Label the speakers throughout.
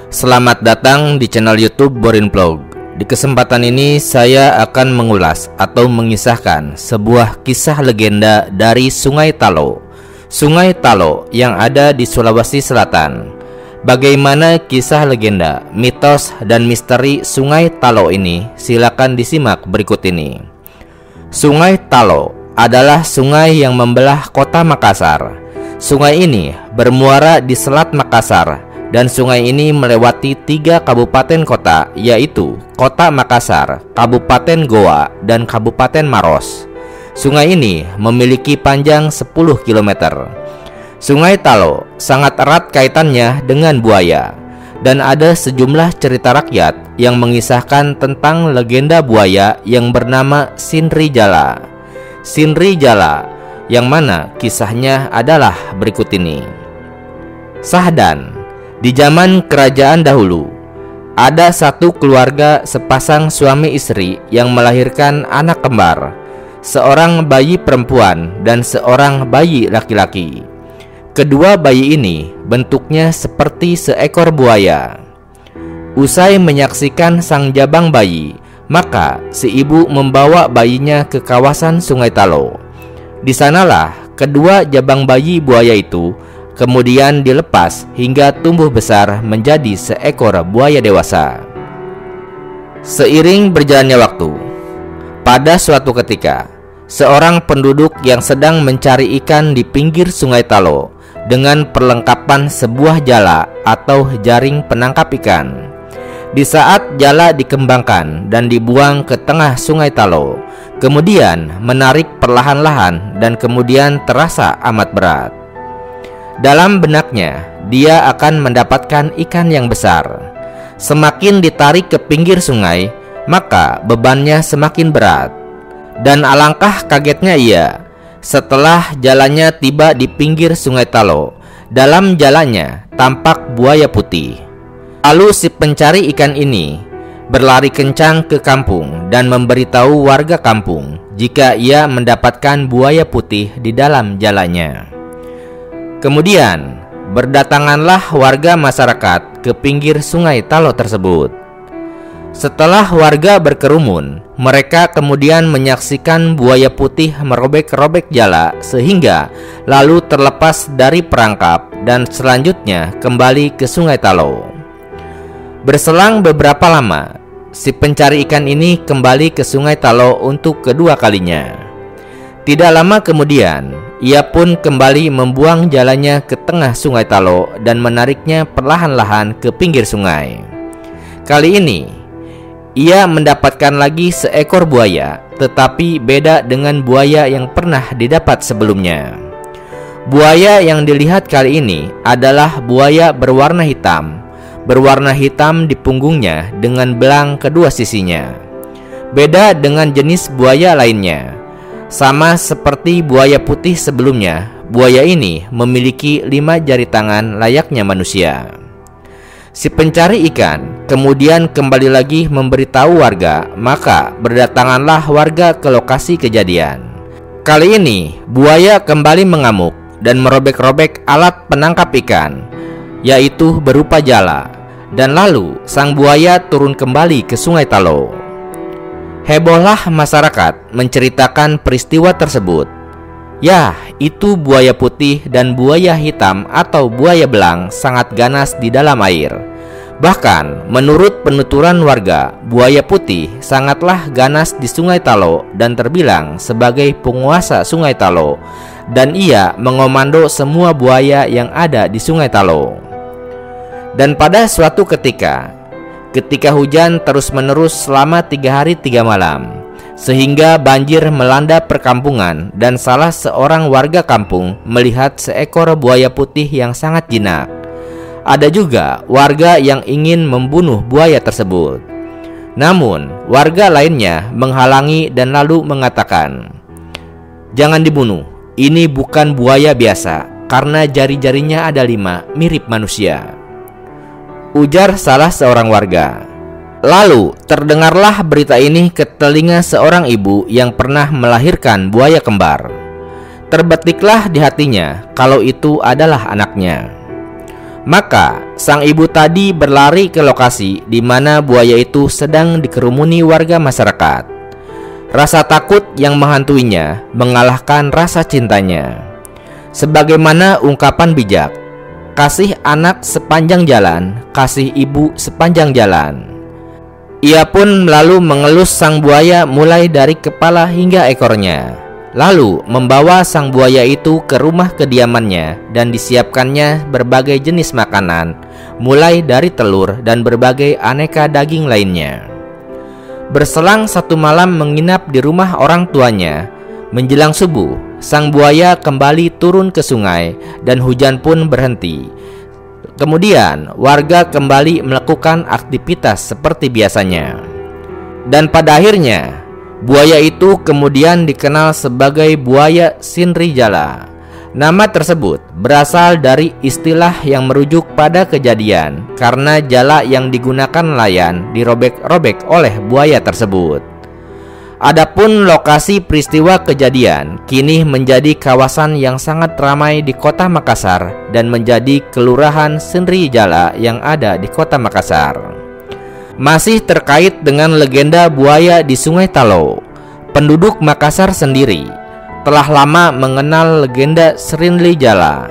Speaker 1: Selamat datang di channel YouTube Borin Vlog. Di kesempatan ini saya akan mengulas atau mengisahkan sebuah kisah legenda dari Sungai Talo. Sungai Talo yang ada di Sulawesi Selatan. Bagaimana kisah legenda, mitos, dan misteri Sungai Talo ini? Silakan disimak berikut ini. Sungai Talo adalah sungai yang membelah kota Makassar. Sungai ini bermuara di Selat Makassar, dan sungai ini melewati 3 kabupaten kota, yaitu Kota Makassar, Kabupaten Goa, dan Kabupaten Maros. Sungai ini memiliki panjang 10 km. Sungai Talo sangat erat kaitannya dengan buaya, dan ada sejumlah cerita rakyat yang mengisahkan tentang legenda buaya yang bernama Sinri Jala. Sinri Jala, yang mana kisahnya adalah berikut ini. Sahdan. Di zaman kerajaan dahulu, ada satu keluarga sepasang suami istri yang melahirkan anak kembar, seorang bayi perempuan dan seorang bayi laki-laki. Kedua bayi ini bentuknya seperti seekor buaya. Usai menyaksikan sang jabang bayi, maka si ibu membawa bayinya ke kawasan Sungai Talo. Di sanalah kedua jabang bayi buaya itu kemudian dilepas hingga tumbuh besar menjadi seekor buaya dewasa. Seiring berjalannya waktu, pada suatu ketika, seorang penduduk yang sedang mencari ikan di pinggir Sungai Talo dengan perlengkapan sebuah jala atau jaring penangkap ikan. Di saat jala dikembangkan dan dibuang ke tengah Sungai Talo, kemudian menarik perlahan-lahan dan kemudian terasa amat berat. Dalam benaknya, dia akan mendapatkan ikan yang besar. Semakin ditarik ke pinggir sungai, maka bebannya semakin berat. Dan alangkah kagetnya ia, setelah jalannya tiba di pinggir Sungai Talo, dalam jalannya tampak buaya putih. Lalu si pencari ikan ini berlari kencang ke kampung dan memberitahu warga kampung jika ia mendapatkan buaya putih di dalam jalannya. Kemudian berdatanganlah warga masyarakat ke pinggir Sungai Talo tersebut. Setelah warga berkerumun, mereka kemudian menyaksikan buaya putih merobek-robek jala sehingga lalu terlepas dari perangkap dan selanjutnya kembali ke Sungai Talo. Berselang beberapa lama, si pencari ikan ini kembali ke Sungai Talo untuk kedua kalinya. Tidak lama kemudian, ia pun kembali membuang jalannya ke tengah Sungai Talo dan menariknya perlahan-lahan ke pinggir sungai. Kali ini, ia mendapatkan lagi seekor buaya, tetapi beda dengan buaya yang pernah didapat sebelumnya. Buaya yang dilihat kali ini adalah buaya berwarna hitam di punggungnya dengan belang kedua sisinya. Beda dengan jenis buaya lainnya. Sama seperti buaya putih sebelumnya, buaya ini memiliki 5 jari tangan layaknya manusia. Si pencari ikan kemudian kembali lagi memberitahu warga, maka berdatanganlah warga ke lokasi kejadian. Kali ini, buaya kembali mengamuk dan merobek-robek alat penangkap ikan, yaitu berupa jala, dan lalu sang buaya turun kembali ke Sungai Talo. Hebohlah masyarakat menceritakan peristiwa tersebut. Ya, itu buaya putih dan buaya hitam atau buaya belang sangat ganas di dalam air. Bahkan, menurut penuturan warga, buaya putih sangatlah ganas di Sungai Talo dan terbilang sebagai penguasa Sungai Talo, dan ia mengomando semua buaya yang ada di Sungai Talo. Dan pada suatu ketika hujan terus-menerus selama 3 hari 3 malam, sehingga banjir melanda perkampungan dan salah seorang warga kampung melihat seekor buaya putih yang sangat jinak. Ada juga warga yang ingin membunuh buaya tersebut. Namun, warga lainnya menghalangi dan lalu mengatakan, "Jangan dibunuh, ini bukan buaya biasa, karena jari-jarinya ada 5, mirip manusia," ujar salah seorang warga. Lalu terdengarlah berita ini ke telinga seorang ibu yang pernah melahirkan buaya kembar. Terbetiklah di hatinya kalau itu adalah anaknya. Maka sang ibu tadi berlari ke lokasi di mana buaya itu sedang dikerumuni warga masyarakat. Rasa takut yang menghantuinya mengalahkan rasa cintanya. Sebagaimana ungkapan bijak, kasih anak sepanjang jalan, kasih ibu sepanjang jalan. Ia pun lalu mengelus sang buaya mulai dari kepala hingga ekornya. Lalu membawa sang buaya itu ke rumah kediamannya dan disiapkannya berbagai jenis makanan, mulai dari telur dan berbagai aneka daging lainnya. Berselang 1 malam menginap di rumah orang tuanya, menjelang subuh, sang buaya kembali turun ke sungai dan hujan pun berhenti. Kemudian warga kembali melakukan aktivitas seperti biasanya. Dan pada akhirnya buaya itu kemudian dikenal sebagai buaya Sinrijala. Nama tersebut berasal dari istilah yang merujuk pada kejadian karena jala yang digunakan nelayan dirobek-robek oleh buaya tersebut. Adapun lokasi peristiwa kejadian kini menjadi kawasan yang sangat ramai di kota Makassar dan menjadi kelurahan Sinrijala yang ada di kota Makassar. Masih terkait dengan legenda buaya di Sungai Talo, penduduk Makassar sendiri telah lama mengenal legenda Srinlijala.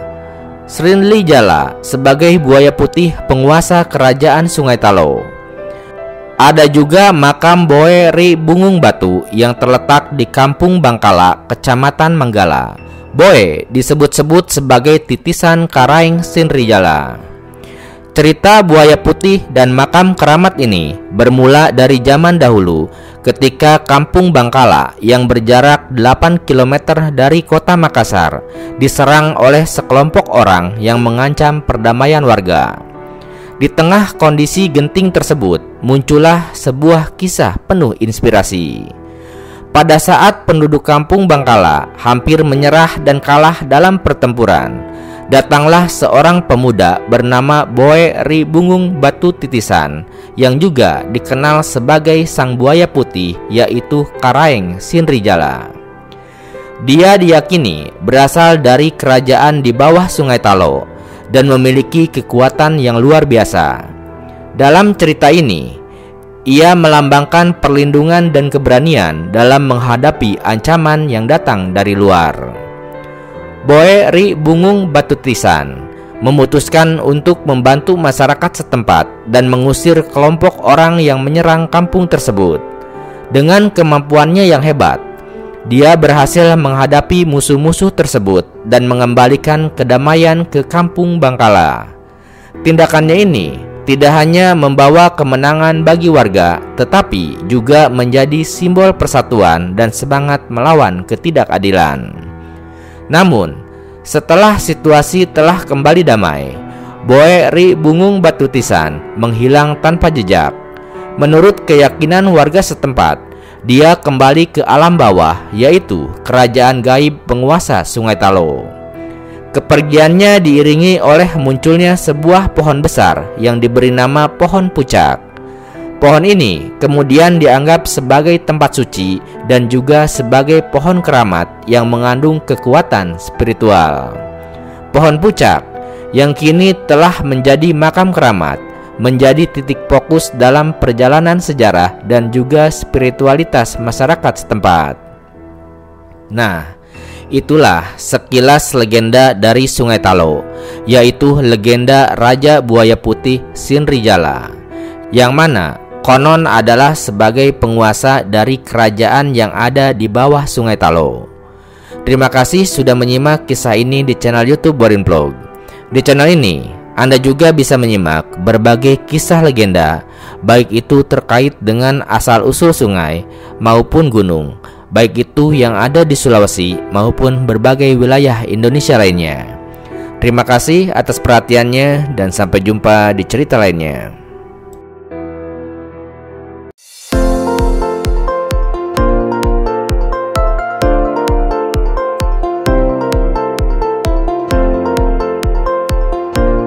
Speaker 1: Srinlijala sebagai buaya putih penguasa kerajaan Sungai Talo. Ada juga makam Boe Ri Bungung Batu yang terletak di Kampung Bangkala, Kecamatan Manggala. Boe disebut-sebut sebagai titisan Karaeng Sinrijala. Cerita buaya putih dan makam keramat ini bermula dari zaman dahulu ketika Kampung Bangkala yang berjarak 8 km dari kota Makassar diserang oleh sekelompok orang yang mengancam perdamaian warga. Di tengah kondisi genting tersebut muncullah sebuah kisah penuh inspirasi. Pada saat penduduk Kampung Bangkala hampir menyerah dan kalah dalam pertempuran, datanglah seorang pemuda bernama Boe Ri Bungung Batu Titisan yang juga dikenal sebagai sang buaya putih, yaitu Karaeng Sinrijala. Dia diyakini berasal dari kerajaan di bawah Sungai Talo dan memiliki kekuatan yang luar biasa. Dalam cerita ini, ia melambangkan perlindungan dan keberanian dalam menghadapi ancaman yang datang dari luar. Boe Ri Bungung Batu Titisan memutuskan untuk membantu masyarakat setempat dan mengusir kelompok orang yang menyerang kampung tersebut. Dengan kemampuannya yang hebat, dia berhasil menghadapi musuh-musuh tersebut dan mengembalikan kedamaian ke Kampung Bangkala. Tindakannya ini tidak hanya membawa kemenangan bagi warga, tetapi juga menjadi simbol persatuan dan semangat melawan ketidakadilan. Namun, setelah situasi telah kembali damai, Boe Ri Bungung Batu Titisan menghilang tanpa jejak. Menurut keyakinan warga setempat, dia kembali ke alam bawah, yaitu kerajaan gaib penguasa Sungai Talo. Kepergiannya diiringi oleh munculnya sebuah pohon besar yang diberi nama Pohon Pucak. Pohon ini kemudian dianggap sebagai tempat suci dan juga sebagai pohon keramat yang mengandung kekuatan spiritual. Pohon Pucak yang kini telah menjadi makam keramat menjadi titik fokus dalam perjalanan sejarah dan juga spiritualitas masyarakat setempat. Nah, itulah sekilas legenda dari Sungai Talo, yaitu legenda Raja Buaya Putih Sinrijala, yang mana konon adalah sebagai penguasa dari kerajaan yang ada di bawah Sungai Talo. Terima kasih sudah menyimak kisah ini di channel YouTube Borin Vlog. Di channel ini Anda juga bisa menyimak berbagai kisah legenda, baik itu terkait dengan asal-usul sungai maupun gunung, baik itu yang ada di Sulawesi maupun berbagai wilayah Indonesia lainnya. Terima kasih atas perhatiannya dan sampai jumpa di cerita lainnya.